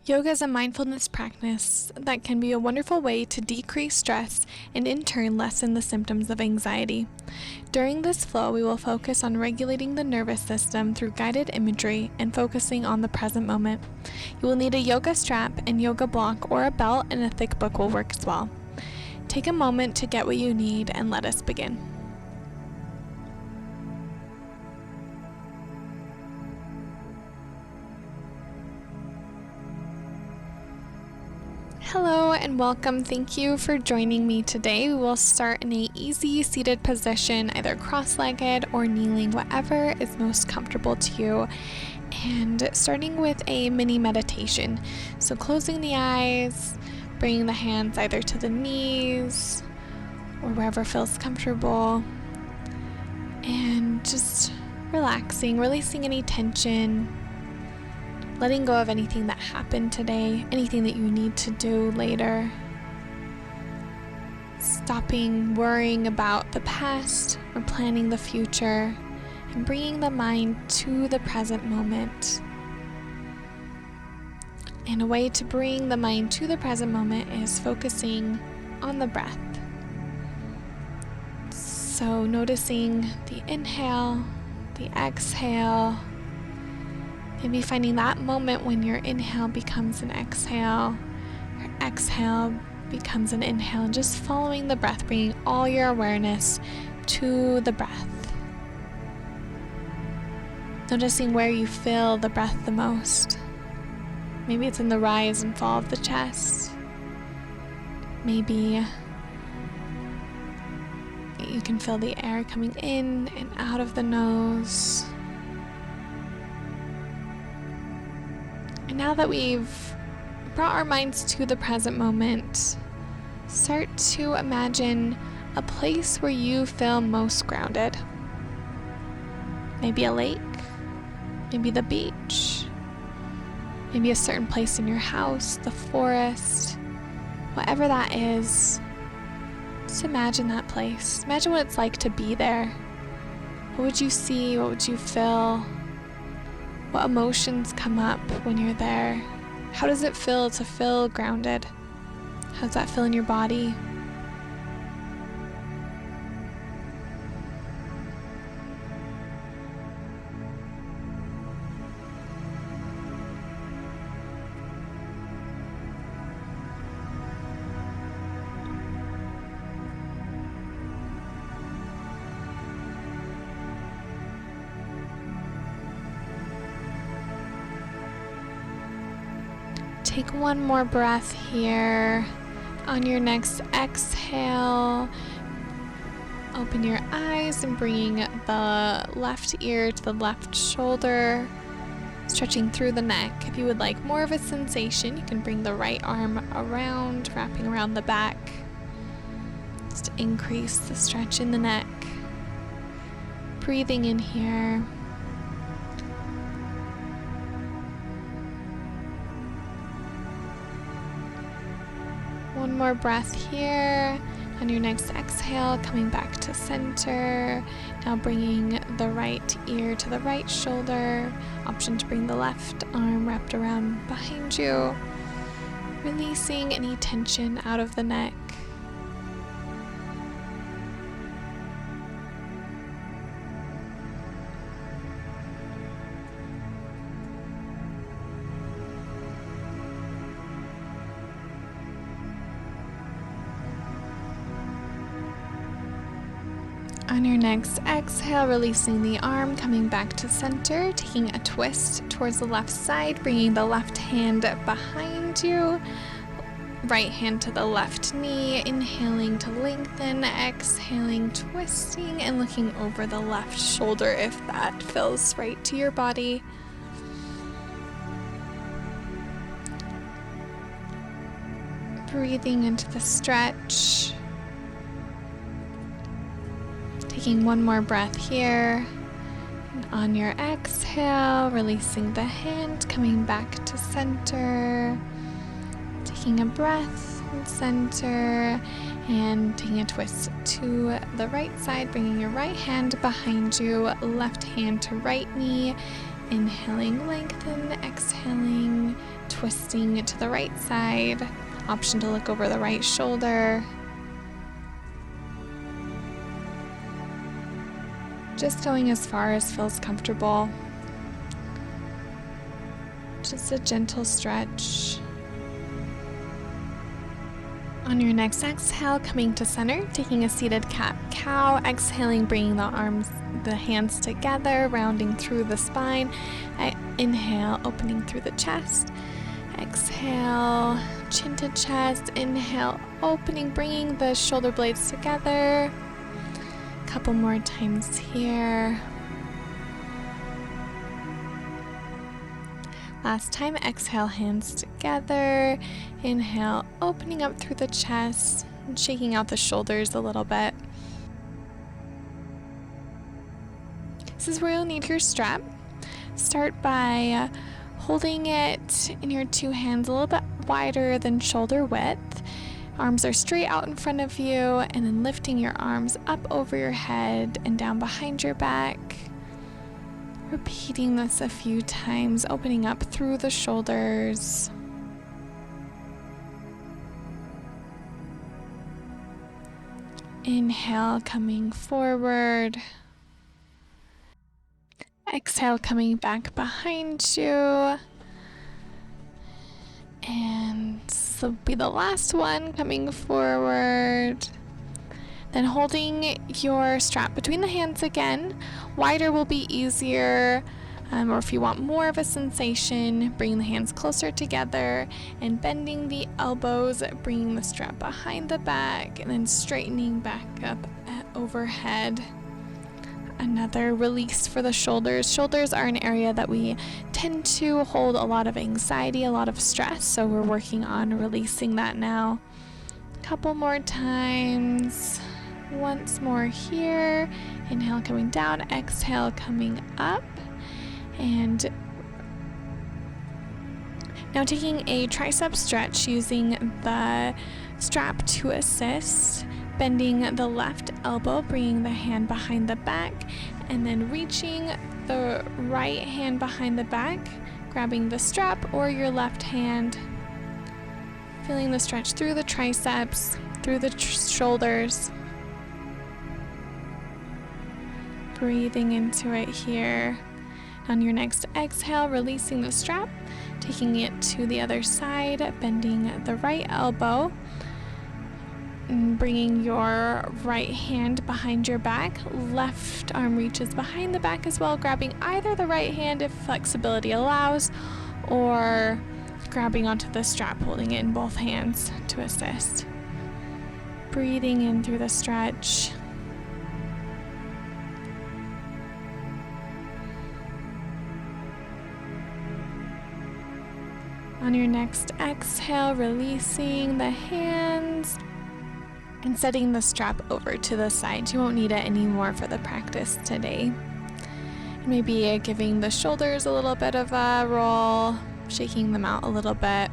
Yoga is a mindfulness practice that can be a wonderful way to decrease stress and in turn lessen the symptoms of anxiety. During this flow, we will focus on regulating the nervous system through guided imagery and focusing on the present moment. You will need a yoga strap and yoga block, or a belt and a thick book will work as well. Take a moment to get what you need and let us begin. Hello and welcome. Thank you for joining me today. We will start in an easy seated position, either cross-legged or kneeling, whatever is most comfortable to you. And starting with a mini meditation. So closing the eyes, bringing the hands either to the knees or wherever feels comfortable. And just relaxing, releasing any tension. Letting go of anything that happened today, anything that you need to do later. Stopping worrying about the past or planning the future, and bringing the mind to the present moment. And a way to bring the mind to the present moment is focusing on the breath. So noticing the inhale, the exhale, maybe finding that moment when your inhale becomes an exhale, your exhale becomes an inhale, and just following the breath, bringing all your awareness to the breath. Noticing where you feel the breath the most. Maybe it's in the rise and fall of the chest. Maybe you can feel the air coming in and out of the nose. And now that we've brought our minds to the present moment, start to imagine a place where you feel most grounded. Maybe a lake, maybe the beach, maybe a certain place in your house, the forest, whatever that is. Just imagine that place. Imagine what it's like to be there. What would you see? What would you feel? What emotions come up when you're there? How does it feel to feel grounded? How does that feel in your body? Take one more breath here. On your next exhale, open your eyes and bringing the left ear to the left shoulder, stretching through the neck. If you would like more of a sensation, you can bring the right arm around, wrapping around the back, just to increase the stretch in the neck. Breathing in here. One more breath here. On your next exhale, coming back to center. Now bringing the right ear to the right shoulder. Option to bring the left arm wrapped around behind you. Releasing any tension out of the neck. On your next exhale, releasing the arm, coming back to center, taking a twist towards the left side, bringing the left hand behind you, right hand to the left knee, inhaling to lengthen, exhaling, twisting, and looking over the left shoulder if that feels right to your body. Breathing into the stretch. Taking one more breath here. And on your exhale, releasing the hand, coming back to center. Taking a breath in center and taking a twist to the right side, bringing your right hand behind you, left hand to right knee, Inhaling, lengthen, exhaling, twisting to the right side. Option to look over the right shoulder. Just going as far as feels comfortable. Just a gentle stretch. On your next exhale, coming to center, taking a seated cat-cow, exhaling, bringing the hands together, rounding through the spine. Inhale, opening through the chest. Exhale, chin to chest. Inhale, opening, bringing the shoulder blades together. Couple more times here. Last time, exhale, hands together. Inhale, opening up through the chest and shaking out the shoulders a little bit. This is where you'll need your strap. Start by holding it in your two hands a little bit wider than shoulder width. Arms are straight out in front of you, and then lifting your arms up over your head and down behind your back. Repeating this a few times, opening up through the shoulders. Inhale, coming forward. Exhale, coming back behind you. And this will be the last one, coming forward. Then holding your strap between the hands again. Wider will be easier, or if you want more of a sensation, bringing the hands closer together and bending the elbows, bringing the strap behind the back, and then straightening back up at overhead. Another release for the shoulders. Shoulders are an area that we tend to hold a lot of anxiety, a lot of stress, so we're working on releasing that now. Couple more times. Once more here. Inhale, coming down. Exhale, coming up. And now taking a tricep stretch using the strap to assist. Bending the left elbow, bringing the hand behind the back, and then reaching the right hand behind the back, grabbing the strap or your left hand. Feeling the stretch through the triceps, through the shoulders. Breathing into it here. On your next exhale, releasing the strap, taking it to the other side, bending the right elbow, and bringing your right hand behind your back. Left arm reaches behind the back as well, grabbing either the right hand if flexibility allows, or grabbing onto the strap, holding it in both hands to assist. Breathing in through the stretch. On your next exhale, releasing the hands and setting the strap over to the side. You won't need it anymore for the practice today. Maybe giving the shoulders a little bit of a roll, shaking them out a little bit.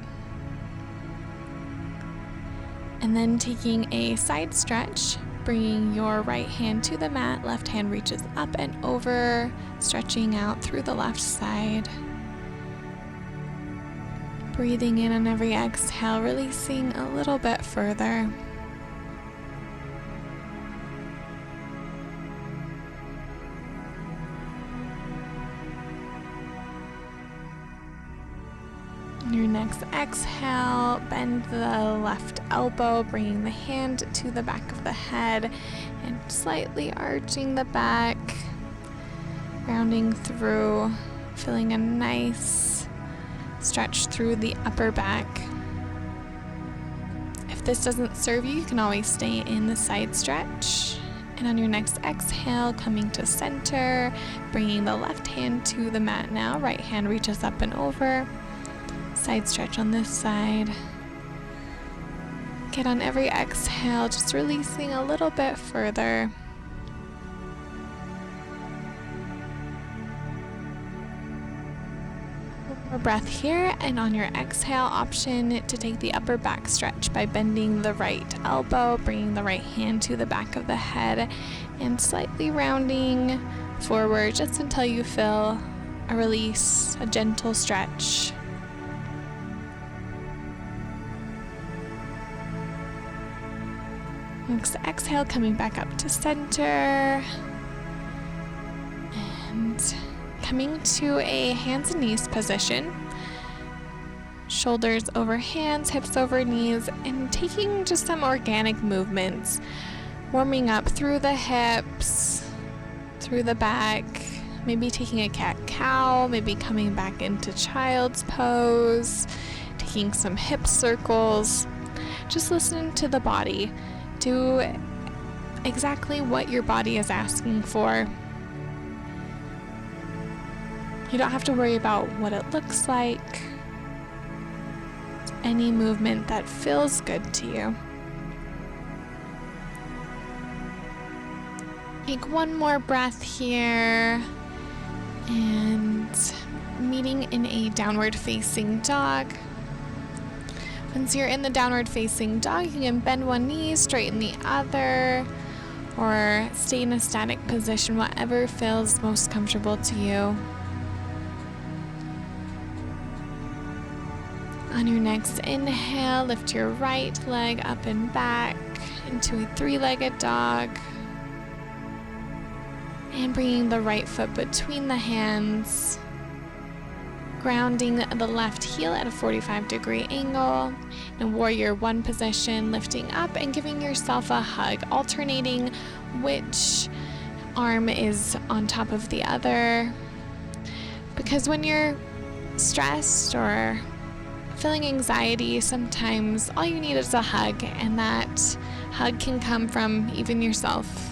And then taking a side stretch, bringing your right hand to the mat, left hand reaches up and over, stretching out through the left side. Breathing in on every exhale, releasing a little bit further. On your next exhale, bend the left elbow, bringing the hand to the back of the head and slightly arching the back, rounding through, feeling a nice stretch through the upper back. If this doesn't serve you, you can always stay in the side stretch. And on your next exhale, coming to center, bringing the left hand to the mat now. Right hand reaches up and over. Side stretch on this side. Get on every exhale, just releasing a little bit further. More breath here, and on your exhale, option to take the upper back stretch by bending the right elbow, bringing the right hand to the back of the head, and slightly rounding forward just until you feel a release, a gentle stretch. Next exhale, coming back up to center. And coming to a hands and knees position. Shoulders over hands, hips over knees, and taking just some organic movements. Warming up through the hips, through the back, maybe taking a cat-cow, maybe coming back into child's pose, taking some hip circles. Just listen to the body. Do exactly what your body is asking for. You don't have to worry about what it looks like. Any movement that feels good to you. Take one more breath here, and meeting in a downward facing dog. Once you're in the downward facing dog, you can bend one knee, straighten the other, or stay in a static position, whatever feels most comfortable to you. On your next inhale, lift your right leg up and back into a three-legged dog. And bringing the right foot between the hands. Grounding the left heel at a 45-degree angle. In warrior one position, lifting up and giving yourself a hug, alternating which arm is on top of the other. Because when you're stressed or feeling anxiety, sometimes all you need is a hug, and that hug can come from even yourself.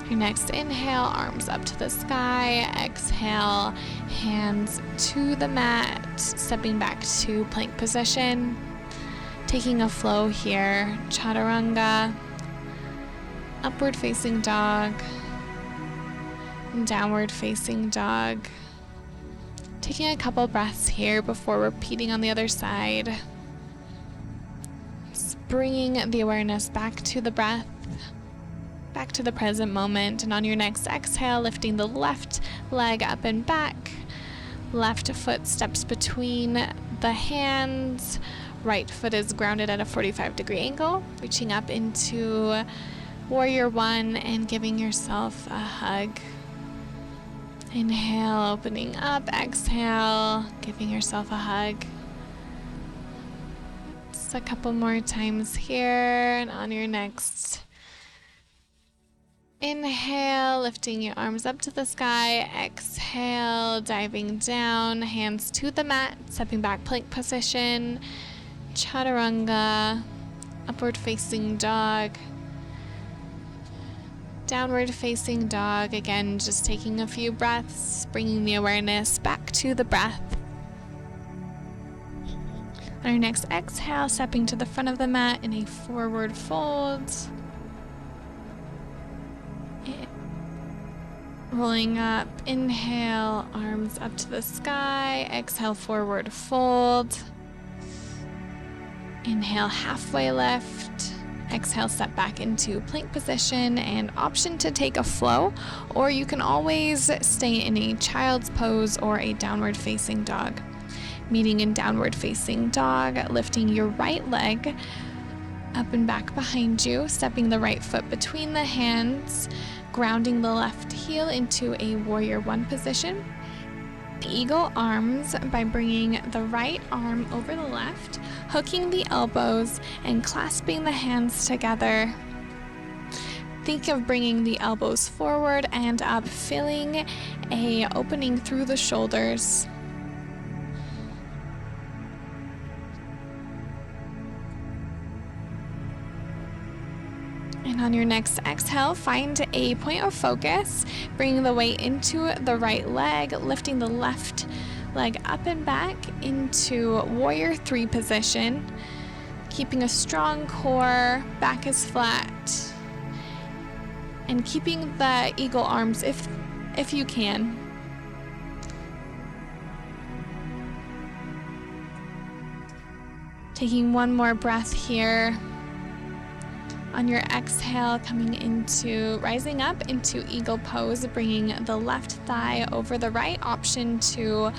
Your next inhale, arms up to the sky. Exhale, hands to the mat, stepping back to plank position. Taking a flow here, chaturanga, upward facing dog, and downward facing dog. Taking a couple breaths here before repeating on the other side. Just bringing the awareness back to the breath, back to the present moment. And on your next exhale, lifting the left leg up and back. Left foot steps between the hands. Right foot is grounded at a 45-degree angle. Reaching up into warrior one and giving yourself a hug. Inhale, opening up. Exhale, giving yourself a hug. Just a couple more times here. And on your next inhale, lifting your arms up to the sky. Exhale, diving down, hands to the mat, stepping back plank position. Chaturanga, upward facing dog. Downward facing dog. Again, just taking a few breaths, bringing the awareness back to the breath. On your next exhale, stepping to the front of the mat in a forward fold. Rolling up, inhale, arms up to the sky. Exhale, forward fold. Inhale, halfway lift. Exhale, step back into plank position, and option to take a flow, or you can always stay in a child's pose or a downward facing dog. Meeting in downward facing dog, lifting your right leg up and back behind you, stepping the right foot between the hands, grounding the left heel into a warrior one position. Eagle arms by bringing the right arm over the left, hooking the elbows and clasping the hands together. Think of bringing the elbows forward and up, feeling a opening through the shoulders. And on your next exhale, find a point of focus, bringing the weight into the right leg, lifting the left leg up and back into warrior three position, keeping a strong core, back is flat, and keeping the eagle arms if you can. Taking one more breath here. On your exhale, coming into rising up into eagle pose, bringing the left thigh over the right, option to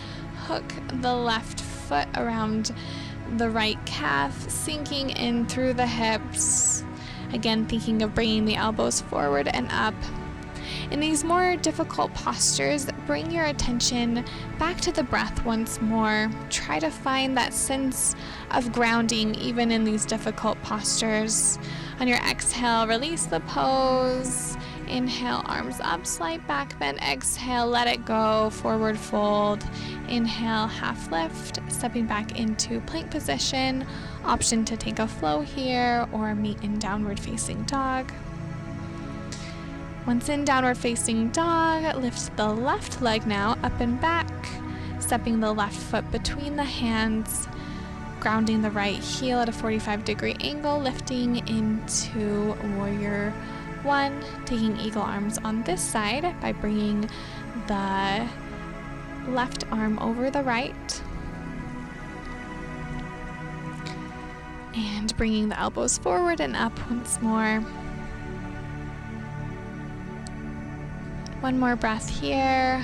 hook the left foot around the right calf, sinking in through the hips. Again, thinking of bringing the elbows forward and up. In these more difficult postures, bring your attention back to the breath once more. Try to find that sense of grounding even in these difficult postures. On your exhale, release the pose. Inhale, arms up, slight back bend. Exhale, let it go, forward fold. Inhale, half lift, stepping back into plank position. Option to take a flow here or meet in downward facing dog. Once in downward facing dog, lift the left leg now up and back, stepping the left foot between the hands, grounding the right heel at a 45-degree angle, lifting into warrior one, taking eagle arms on this side by bringing the left arm over the right and bringing the elbows forward and up once more. One more breath here,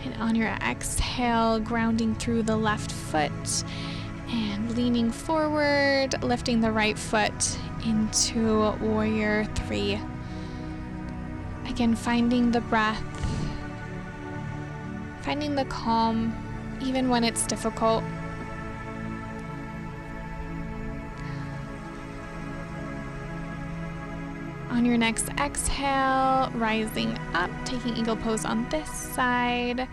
and on your exhale, grounding through the left foot and leaning forward, lifting the right foot into warrior three. Again, finding the breath, finding the calm, even when it's difficult. On your next exhale, rising up, taking eagle pose on this side,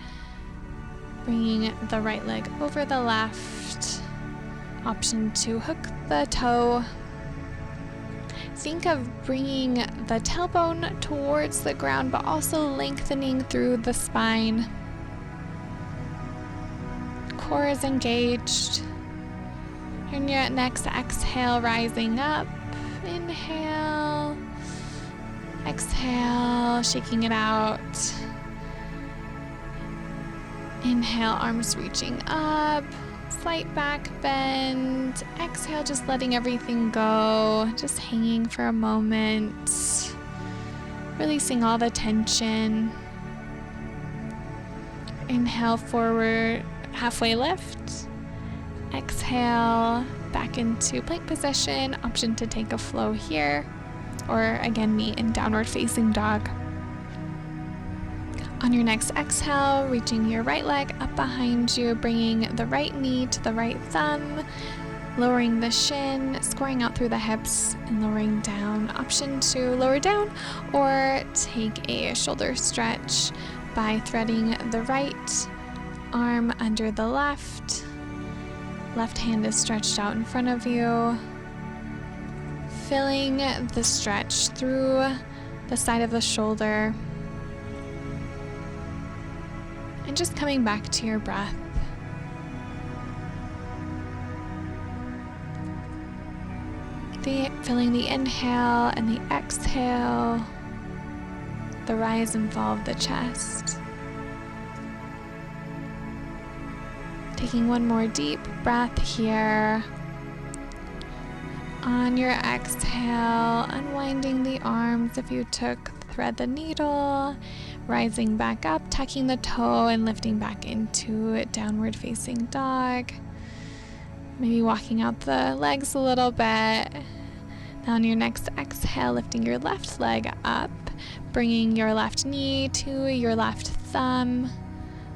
bringing the right leg over the left, option to hook the toe. Think of bringing the tailbone towards the ground, but also lengthening through the spine. Core is engaged. On your next exhale, rising up, inhale. Exhale, shaking it out. Inhale, arms reaching up, slight back bend. Exhale, just letting everything go, just hanging for a moment, releasing all the tension. Inhale, forward, halfway lift. Exhale, back into plank position, option to take a flow here, or again, meet in downward facing dog. On your next exhale, reaching your right leg up behind you, bringing the right knee to the right thumb, lowering the shin, squaring out through the hips, and lowering down. Option to lower down or take a shoulder stretch by threading the right arm under the left. Left hand is stretched out in front of you. Filling the stretch through the side of the shoulder. And just coming back to your breath. Feeling the inhale and the exhale. The rise and fall of the chest. Taking one more deep breath here. On your exhale, unwinding the arms if you took, thread the needle, rising back up, tucking the toe and lifting back into downward facing dog. Maybe walking out the legs a little bit. Now on your next exhale, lifting your left leg up, bringing your left knee to your left thumb,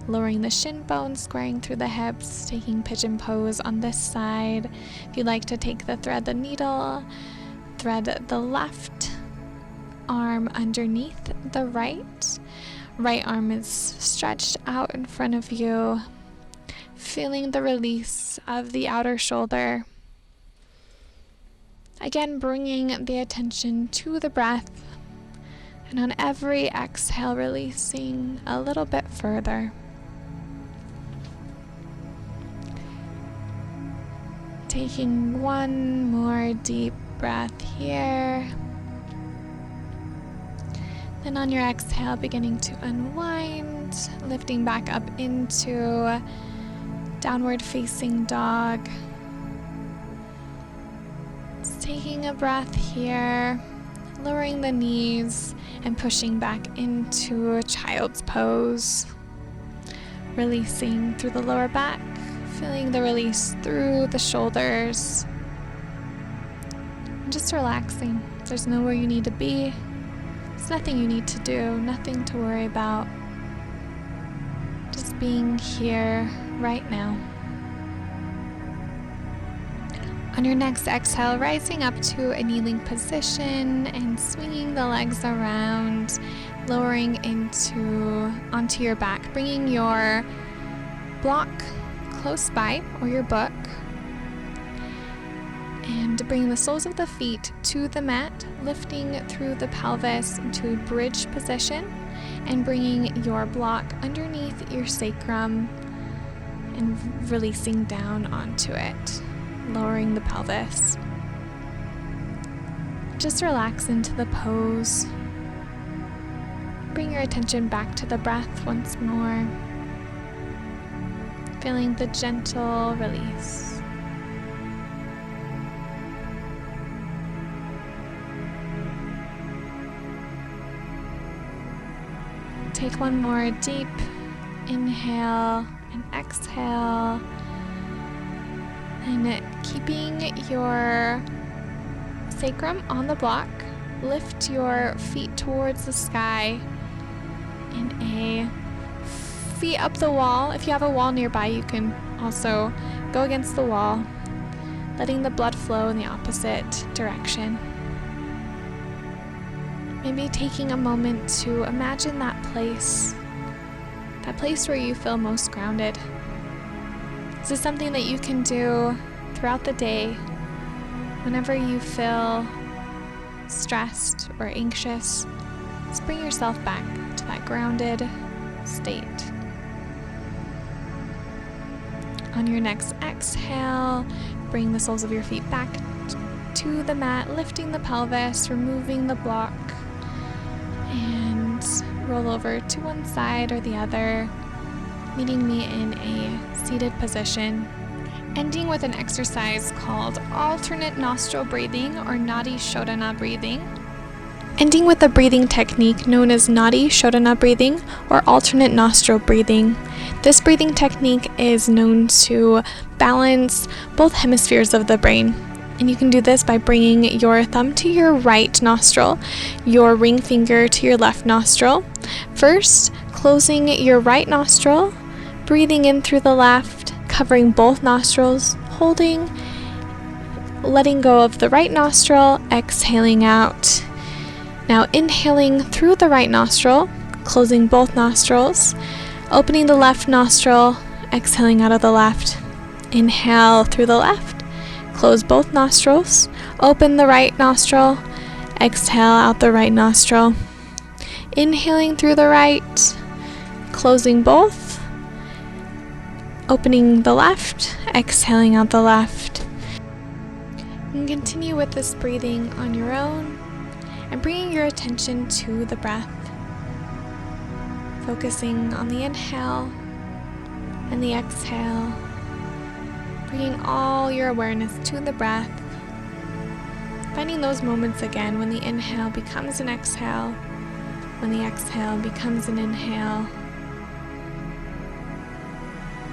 lowering the shin bone, squaring through the hips, taking pigeon pose on this side. If you'd like to take the thread the needle, thread the left arm underneath the right. Right arm is stretched out in front of you, feeling the release of the outer shoulder. Again, bringing the attention to the breath, and on every exhale, releasing a little bit further. Taking one more deep breath here. Then on your exhale, beginning to unwind, lifting back up into downward facing dog. Taking a breath here, lowering the knees and pushing back into a child's pose. Releasing through the lower back, feeling the release through the shoulders. And just relaxing. There's nowhere you need to be. There's nothing you need to do, nothing to worry about. Just being here right now. On your next exhale, rising up to a kneeling position and swinging the legs around, lowering onto your back, bringing your block close by, or your book, and bringing the soles of the feet to the mat, lifting through the pelvis into a bridge position, and bringing your block underneath your sacrum and releasing down onto it, lowering the pelvis. Just relax into the pose. Bring your attention back to the breath once more, feeling the gentle release. Take one more deep inhale and exhale. And keeping your sacrum on the block, lift your feet towards the sky in a feet up the wall. If you have a wall nearby, you can also go against the wall, letting the blood flow in the opposite direction. Maybe taking a moment to imagine that place where you feel most grounded. This is something that you can do throughout the day whenever you feel stressed or anxious. Just bring yourself back to that grounded state. On your next exhale, bring the soles of your feet back to the mat, lifting the pelvis, removing the block, and roll over to one side or the other, meeting me in a seated position, ending with an exercise called alternate nostril breathing or Nadi Shodhana breathing. Ending with a breathing technique known as Nadi Shodhana breathing or alternate nostril breathing. This breathing technique is known to balance both hemispheres of the brain. And you can do this by bringing your thumb to your right nostril, your ring finger to your left nostril. First, closing your right nostril, breathing in through the left, covering both nostrils, holding, letting go of the right nostril, exhaling out. Now inhaling through the right nostril, closing both nostrils, opening the left nostril, exhaling out of the left. Inhale through the left, close both nostrils, open the right nostril, exhale out the right nostril. Inhaling through the right, closing both, opening the left, exhaling out the left. And continue with this breathing on your own and bringing your attention to the breath, focusing on the inhale and the exhale, bringing all your awareness to the breath, finding those moments again when the inhale becomes an exhale, when the exhale becomes an inhale,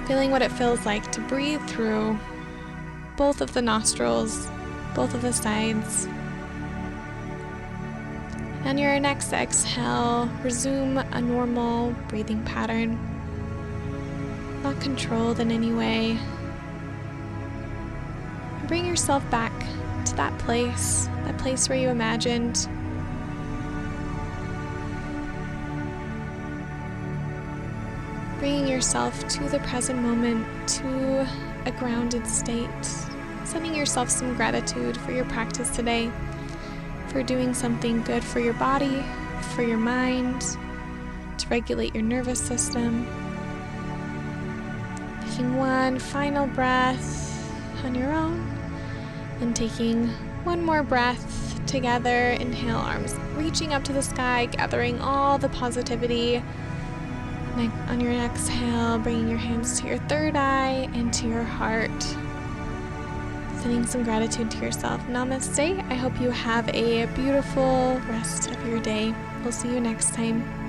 feeling what it feels like to breathe through both of the nostrils, both of the sides. On your next exhale, resume a normal breathing pattern, not controlled in any way. Bring yourself back to that place where you imagined. Bringing yourself to the present moment, to a grounded state, sending yourself some gratitude for your practice today, for doing something good for your body, for your mind, to regulate your nervous system. Taking one final breath on your own, and taking one more breath together. Inhale, arms reaching up to the sky, gathering all the positivity. On your exhale, bringing your hands to your third eye and to your heart. sending some gratitude to yourself. Namaste. I hope you have a beautiful rest of your day. We'll see you next time.